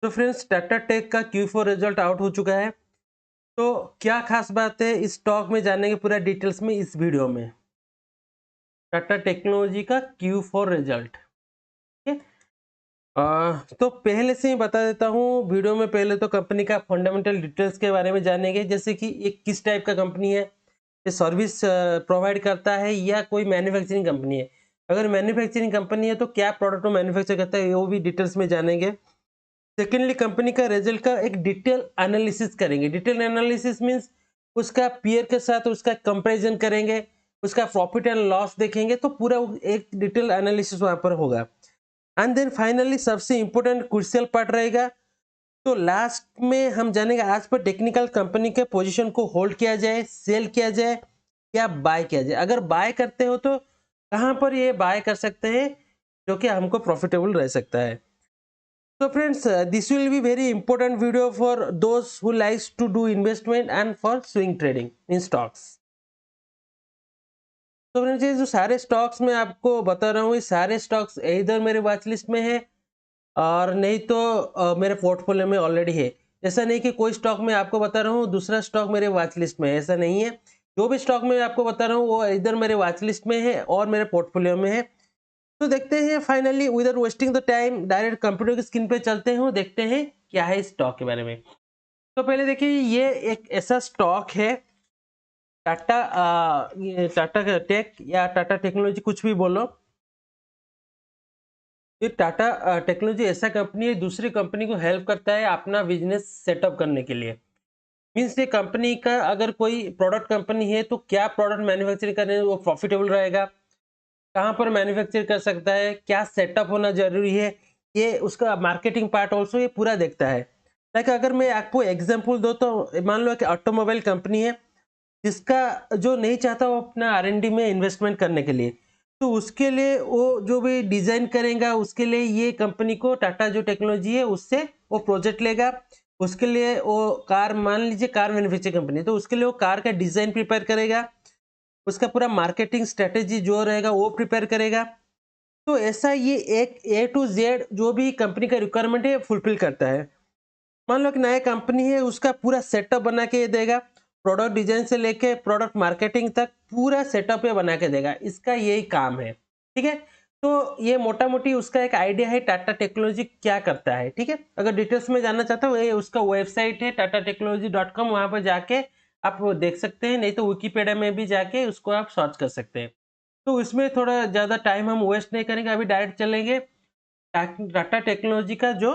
तो friends Tata take का Q4 result out हो चुका है। तो क्या खास बात है इस स्टॉक में जानने के पूरा डिटेल्स में इस वीडियो में। टाटा टेक्नोलॉजी का Q4 रिजल्ट, ठीक है। तो पहले से ही बता देता हूँ वीडियो में, पहले तो कंपनी का फंडामेंटल डिटेल्स के बारे में जानेंगे, जैसे कि ये किस टाइप का कंपनी है, ये सर्विस प्रोवाइड करता है या कोई मैन्युफैक्चरिंग कंपनी है। अगर मैन्युफैक्चरिंग कंपनी है तो क्या प्रोडक्ट वो मैन्युफैक्चर करता है वो भी डिटेल्स में जानेंगे। सेकेंडली कंपनी का रिजल्ट का एक डिटेल एनालिसिस करेंगे। डिटेल एनालिसिस मींस उसका पीयर के साथ उसका कंपैरिजन करेंगे, उसका प्रॉफिट एंड लॉस देखेंगे, तो पूरा एक डिटेल एनालिसिस वहां पर होगा। एंड देन फाइनली सबसे इंपॉर्टेंट क्रूशियल पार्ट रहेगा। तो लास्ट में हम जानेंगे आज पर टेक्निकल कंपनी के पोजीशन को होल्ड किया जाए, सेल किया जाए या बाय किया जाए। अगर बाय करते हो तो कहां पर ये बाय कर सकते हैं जो कि हमको प्रॉफिटेबल रह सकता है। So friends, this will be very important video for those who likes to do investment and for swing trading in stocks. तो फ्रेंड्स ये जो सारे स्टॉक्स मैं आपको बता रहा हूँ, ये सारे स्टॉक्स इधर मेरे वॉच लिस्ट में है और नहीं तो मेरे पोर्टफोलियो में ऑलरेडी है। ऐसा नहीं कि कोई स्टॉक मैं आपको बता रहा हूँ दूसरा स्टॉक मेरे वॉच लिस्ट में है, ऐसा नहीं है। जो भी स्टॉक मैं आपको बता रहा हूँ वो इधर मेरे वॉच लिस्ट में है और मेरे पोर्टफोलियो में है। तो देखते हैं finally without wasting the time direct computer की स्क्रीन पे चलते हैं, देखते हैं क्या है इस स्टॉक के बारे में। तो पहले देखिए ये एक ऐसा स्टॉक है टाटा, ये टाटा टेक या टाटा टेक्नोलॉजी कुछ भी बोलो। ये टाटा टेक्नोलॉजी ऐसा कंपनी है दूसरी कंपनी को हेल्प करता है अपना बिजनेस सेटअप करने के लिए। मीन्स ये कंपनी का अगर कोई प्रोडक्ट कंपनी है तो क्या प्रोडक्ट मैन्युफैक्चरिंग करने वो प्रॉफिटेबल रहेगा, कहाँ पर मैन्युफैक्चर कर सकता है, क्या सेटअप होना जरूरी है, ये उसका मार्केटिंग पार्ट ऑल्सो ये पूरा देखता है। लाइक अगर मैं आपको एग्जांपल दो तो मान लो कि ऑटोमोबाइल कंपनी है जिसका जो नहीं चाहता वो अपना R&D में इन्वेस्टमेंट करने के लिए, तो उसके लिए वो जो भी डिजाइन करेगा उसके लिए ये कंपनी को टाटा जो टेक्नोलॉजी है उससे वो प्रोजेक्ट लेगा। उसके लिए वो कार, मान लीजिए कार मैन्युफैक्चरिंग कंपनी, तो उसके लिए वो कार का डिजाइन प्रिपेयर करेगा, उसका पूरा मार्केटिंग स्ट्रेटेजी जो रहेगा वो प्रिपेयर करेगा। तो ऐसा ये एक A to Z जो भी कंपनी का रिक्वायरमेंट है फुलफिल करता है। मान लो कि नया कंपनी है उसका पूरा सेटअप बना के देगा, प्रोडक्ट डिजाइन से लेके प्रोडक्ट मार्केटिंग तक पूरा सेटअप ये बना के देगा, इसका यही काम है, ठीक है। तो ये मोटा मोटी उसका एक आइडिया है टाटा टेक्नोलॉजी क्या करता है, ठीक है। अगर डिटेल्स में जानना चाहता हूँ ये उसका वेबसाइट है tatatechnology.com, वहां पर जाके आप वो देख सकते हैं, नहीं तो विकीपीडिया में भी जाके उसको आप सर्च कर सकते हैं। तो इसमें थोड़ा ज़्यादा टाइम हम वेस्ट नहीं करेंगे, अभी डायरेक्ट चलेंगे टाटा टेक्नोलॉजी का जो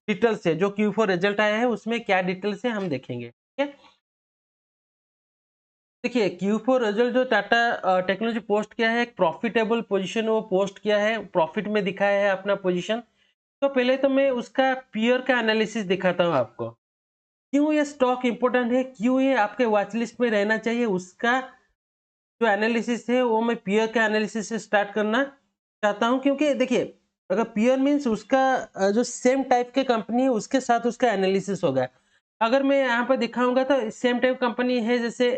डिटेल्स है, जो Q4 रिजल्ट आया है उसमें क्या डिटेल्स है हम देखेंगे, ठीक है। देखिए Q4 रिजल्ट जो टाटा टेक्नोलॉजी पोस्ट किया है, एक प्रॉफिटेबल पोजीशन वो पोस्ट किया है, प्रॉफिट में दिखाया है अपना पोजीशन। तो पहले तो मैं उसका पीयर का एनालिसिस दिखाता हूँ आपको, क्यों ये स्टॉक इंपॉर्टेंट है, क्यों ये आपके वॉच लिस्ट में रहना चाहिए। उसका जो एनालिसिस है वो मैं पीयर के एनालिसिस से स्टार्ट करना चाहता हूं, क्योंकि देखिए अगर पीयर मींस उसका जो सेम टाइप के कंपनी है उसके साथ उसका एनालिसिस होगा। अगर मैं यहाँ पर दिखाऊंगा तो सेम टाइप कंपनी है, जैसे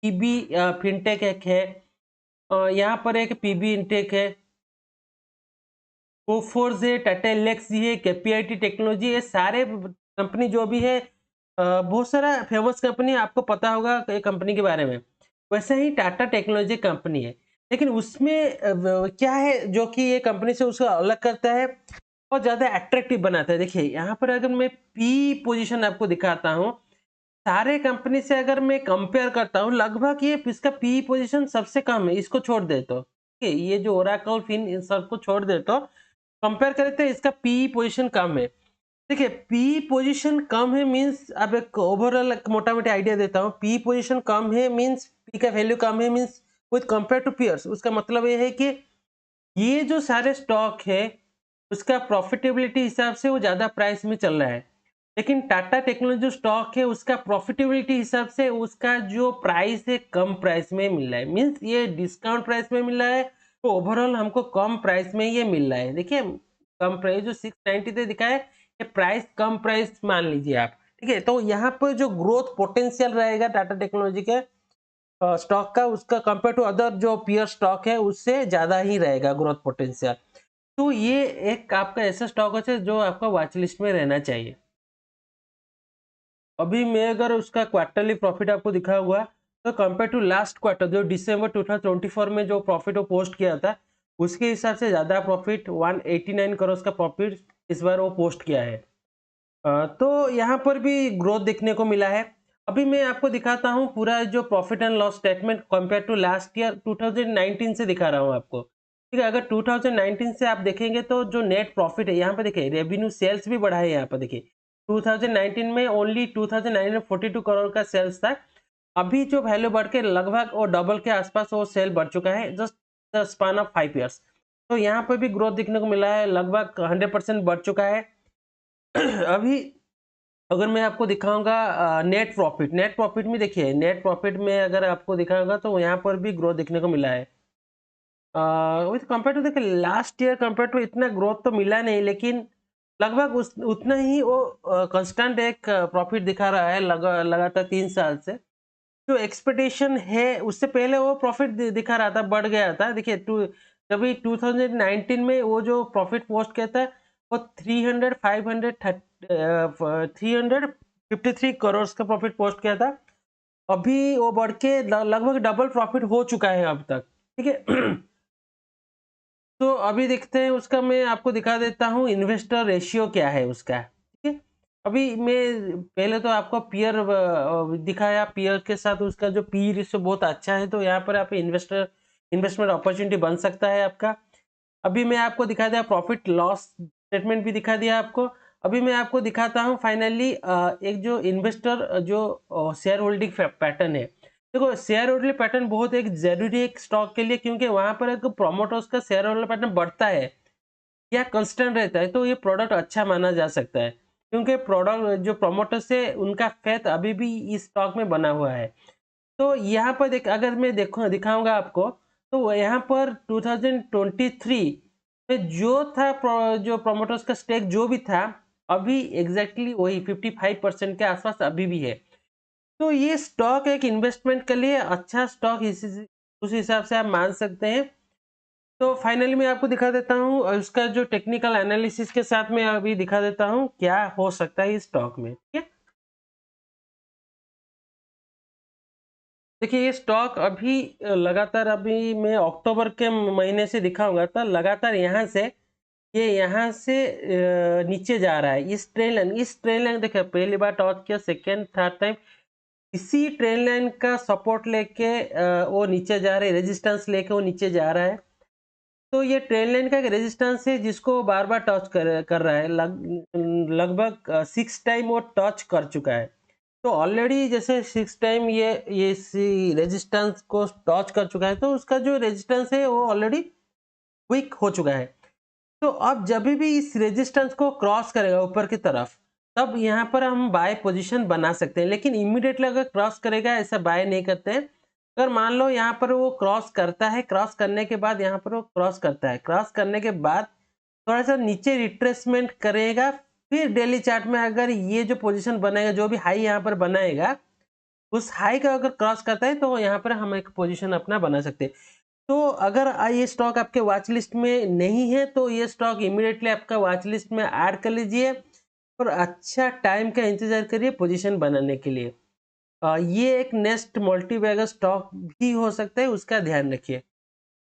पीबी फिनटेक एक है, यहाँ पर एक पीबी इनटेक है, कोफोर्स है, टाटा एलेक्सी है, केपीआईटी टेक्नोलॉजी, ये सारे कंपनी जो भी है बहुत सारा फेमस कंपनी आपको पता होगा कंपनी के बारे में। वैसे ही टाटा टेक्नोलॉजी कंपनी है, लेकिन उसमें क्या है जो कि ये कंपनी से उसको अलग करता है और ज्यादा अट्रैक्टिव बनाता है। देखिए यहाँ पर अगर मैं पी पोजीशन आपको दिखाता हूँ, सारे कंपनी से अगर मैं कंपेयर करता हूँ लगभग ये इसका पी पोजीशन सबसे कम है, इसको छोड़ दे तो ठीक है, ये जो ओराकल फिन इन सबको छोड़ दे तो कंपेयर करें तो इसका पी पोजीशन कम है। देखिए पी पोजीशन कम है मींस, अब एक ओवरऑल मोटा मोटी आइडिया देता हूँ। पी पोजीशन कम है मींस, पी का वैल्यू कम है means with compare to peers, उसका मतलब ये है कि ये जो सारे स्टॉक है उसका प्रॉफिटेबिलिटी हिसाब से वो ज्यादा प्राइस में चल रहा है, लेकिन टाटा टेक्नोलॉजी जो स्टॉक है उसका प्रॉफिटेबिलिटी हिसाब से उसका जो प्राइस है कम प्राइस में मिल रहा है। मींस ये डिस्काउंट प्राइस में मिल रहा है, तो ओवरऑल हमको कम प्राइस में ये मिल रहा है। देखिए कम प्राइस जो 690 पे दिखा है, ये प्राइस कम प्राइस मान लीजिए आप, ठीक है। तो यहाँ पर जो ग्रोथ पोटेंशियल रहेगा टाटा टेक्नोलॉजी के स्टॉक का, उसका कंपेयर टू अदर जो पीयर स्टॉक है उससे ज्यादा ही रहेगा ग्रोथ पोटेंशियल। तो ये एक आपका ऐसा स्टॉक है जो आपका वॉच लिस्ट में रहना चाहिए। अभी मैं अगर उसका क्वार्टरली प्रॉफिट आपको दिखा हुआ तो कंपेयर टू लास्ट क्वार्टर जो दिसंबर 2024 में जो प्रॉफिट वो पोस्ट किया था उसके हिसाब से ज़्यादा प्रॉफिट 189 करोड़ का प्रॉफिट इस बार वो पोस्ट किया है। तो यहाँ पर भी ग्रोथ देखने को मिला है। अभी मैं आपको दिखाता हूँ पूरा जो profit and loss statement compare to last year 2019 से दिखा रहा हूँ आपको। ठीक है, अगर 2019 से आप देखेंगे तो जो नेट प्रॉफिट है यहाँ पे देखिए रेवेन्यू सेल्स भी बढ़ा है। यहाँ पर देखिए 2019 में ओनली 2942 करोड़ का सेल्स था। अभी जो वैल्यू बढ़ के लगभग वो डबल के आसपास वो सेल बढ़ चुका है just the span of 5 years. तो यहाँ पर भी ग्रोथ देखने को मिला है, लगभग 100% बढ़ चुका है। अभी अगर मैं आपको दिखाऊंगा नेट प्रॉफिट में देखिए नेट प्रॉफिट में अगर आपको दिखाऊंगा तो यहाँ पर भी ग्रोथ देखने को मिला है। विथ कंपेयर टू देखिए लास्ट ईयर कंपेयर टू इतना ग्रोथ तो मिला नहीं, लेकिन लगभग उतना ही वो कांस्टेंट एक प्रॉफिट दिखा रहा है लगातार 3 साल से। जो एक्सपेक्टेशन है उससे पहले वो प्रॉफिट दिखा रहा था, बढ़ गया था। देखिए तभी 2019 में वो जो प्रॉफिट पोस्ट किया था वो 353 करोड़ का प्रॉफिट पोस्ट किया था। अभी वो बढ़ के लगभग डबल प्रॉफिट हो चुका है अब तक। ठीक है। तो अभी देखते हैं उसका, मैं आपको दिखा देता हूँ इन्वेस्टर रेशियो क्या है उसका। ठीक है, अभी मैं पहले तो आपको पीयर दिखाया, पीयर के साथ उसका जो पी रेशियो बहुत अच्छा है, तो यहाँ पर आप इन्वेस्टमेंट अपॉर्चुनिटी बन सकता है आपका। अभी मैं आपको दिखा दिया प्रॉफिट लॉस स्टेटमेंट भी दिखा दिया आपको। अभी मैं आपको दिखाता हूँ फाइनली एक जो इन्वेस्टर जो शेयर होल्डिंग पैटर्न है। देखो शेयर होल्डिंग पैटर्न बहुत एक जरूरी है एक स्टॉक के लिए, क्योंकि वहां पर एक प्रोमोटर्स का शेयर होल्डिंग पैटर्न बढ़ता है या कंस्टेंट रहता है तो ये प्रोडक्ट अच्छा माना जा सकता है, क्योंकि प्रोडक्ट जो प्रोमोटर्स है उनका फेथ अभी भी इस स्टॉक में बना हुआ है। तो यहाँ पर देख अगर मैं दिखाऊंगा आपको तो यहाँ पर 2023 में जो था जो प्रोमोटर्स का स्टेक जो भी था अभी एग्जैक्टली वही 55% के आसपास अभी भी है। तो ये स्टॉक एक इन्वेस्टमेंट के लिए अच्छा स्टॉक उस हिसाब से आप मान सकते हैं। तो फाइनली मैं आपको दिखा देता हूँ और उसका जो टेक्निकल एनालिसिस के साथ में अभी दिखा देता हूँ क्या हो सकता है इस स्टॉक में। ठीक है, देखिए ये स्टॉक अभी लगातार अभी मैं अक्टूबर के महीने से दिखाऊंगा तो लगातार यहाँ से नीचे जा रहा है। इस ट्रेन लाइन देखिए पहली बार टॉच किया, सेकेंड थर्ड टाइम इसी ट्रेन लाइन का सपोर्ट लेके वो नीचे जा रहा है, रेजिस्टेंस लेके वो नीचे जा रहा है। तो ये ट्रेन लाइन का एक रेजिस्टेंस है जिसको बार बार टच कर रहा है, लगभग 6 टाइम वो टच कर चुका है। तो ऑलरेडी जैसे 6 टाइम ये इसी रेजिस्टेंस को टच कर चुका है तो उसका जो रेजिस्टेंस है वो ऑलरेडी वीक हो चुका है। तो अब जब भी इस रेजिस्टेंस को क्रॉस करेगा ऊपर की तरफ तब यहाँ पर हम बाय पोजीशन बना सकते हैं, लेकिन इमीडिएटली अगर क्रॉस करेगा ऐसा बाय नहीं करते हैं। अगर मान लो यहाँ पर वो क्रॉस करता है, क्रॉस करने के बाद यहाँ पर वो क्रॉस करता है, क्रॉस करने के बाद थोड़ा सा नीचे रिट्रेसमेंट करेगा, फिर डेली चार्ट में अगर ये जो पोजीशन बनाएगा जो भी हाई यहाँ पर बनाएगा उस हाई का अगर क्रॉस करता है तो यहाँ पर हम एक पोजीशन अपना बना सकते हैं। तो अगर ये स्टॉक आपके वॉच लिस्ट में नहीं है तो ये स्टॉक इमीडिएटली आपका वॉच लिस्ट में ऐड कर लीजिए और अच्छा टाइम का इंतजार करिए पोजीशन बनाने के लिए। ये एक नेक्स्ट मल्टी बैगर स्टॉक भी हो सकता है, उसका ध्यान रखिए।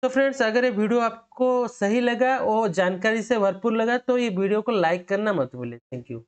तो फ्रेंड्स अगर ये वीडियो आपको सही लगा और जानकारी से भरपूर लगा तो ये वीडियो को लाइक करना मत भूलिए। Thank you.